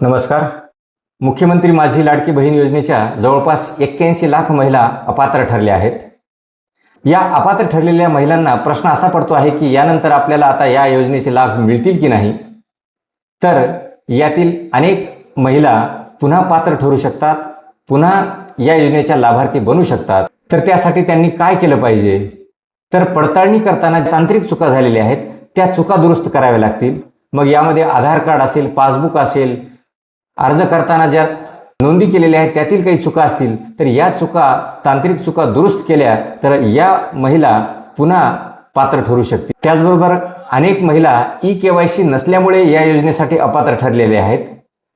नमस्कार. मुख्यमंत्री माझी लाडकी बहीण योजनेच्या जवळपास 81 लाख महिला अपात्र ठरल्या आहेत. या अपात्र ठरलेल्या महिलांना प्रश्न असा पडतो आहे की यानंतर आपल्याला आता या योजनेचे लाभ मिळतील की नाही. तर यातील अनेक महिला पुन्हा पात्र ठरू शकतात, पुन्हा या योजनेच्या लाभार्थी बनू शकतात. तर त्यासाठी त्यांनी काय केलं पाहिजे? तर पडताळणी करताना तांत्रिक चुका झालेल्या आहेत त्या चुका दुरुस्त कराव्या लागतील. मग यामध्ये आधार कार्ड असेल, पासबुक असेल, अर्ज करताना ज्या नोंदी केलेल्या आहेत त्यातील काही चुका असतील तर या चुका, तांत्रिक चुका दुरुस्त केल्या तर या महिला पुन्हा पात्र ठरू शकतील. त्याचबरोबर अनेक महिला ई-KYC नसल्यामुळे या योजनेसाठी अपात्र ठरलेले आहेत.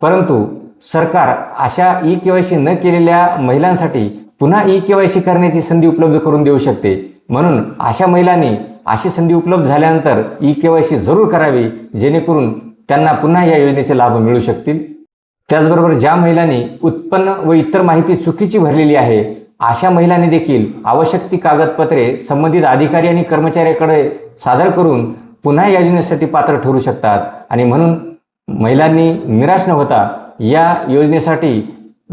परंतु सरकार अशा ई-KYC न केलेल्या महिलांसाठी पुन्हा ई-KYC करण्याची संधी उपलब्ध करून देऊ शकते. म्हणून अशा महिलांनी अशी संधी उपलब्ध झाल्यानंतर ई-KYC जरूर करावी, जेणेकरून त्यांना पुन्हा या योजनेचे लाभ मिळू शकतील. त्याचबरोबर ज्या महिलांनी उत्पन्न व इतर माहिती चुकीची भरलेली आहे अशा महिलांनी देखील आवश्यक ती कागदपत्रे संबंधित अधिकारी आणि कर्मचाऱ्याकडे सादर करून पुन्हा या योजनेसाठी पात्र ठरू शकतात. आणि म्हणून महिलांनी निराश न होता या योजनेसाठी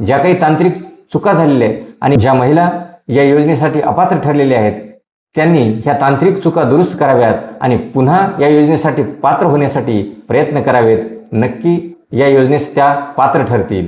ज्या काही तांत्रिक चुका झालेल्या आहेत आणि ज्या महिला या योजनेसाठी अपात्र ठरलेल्या आहेत त्यांनी ह्या तांत्रिक चुका दुरुस्त कराव्यात आणि पुन्हा या योजनेसाठी पात्र होण्यासाठी प्रयत्न करावेत. नक्की या योजनेस त्या पात्र ठरतील.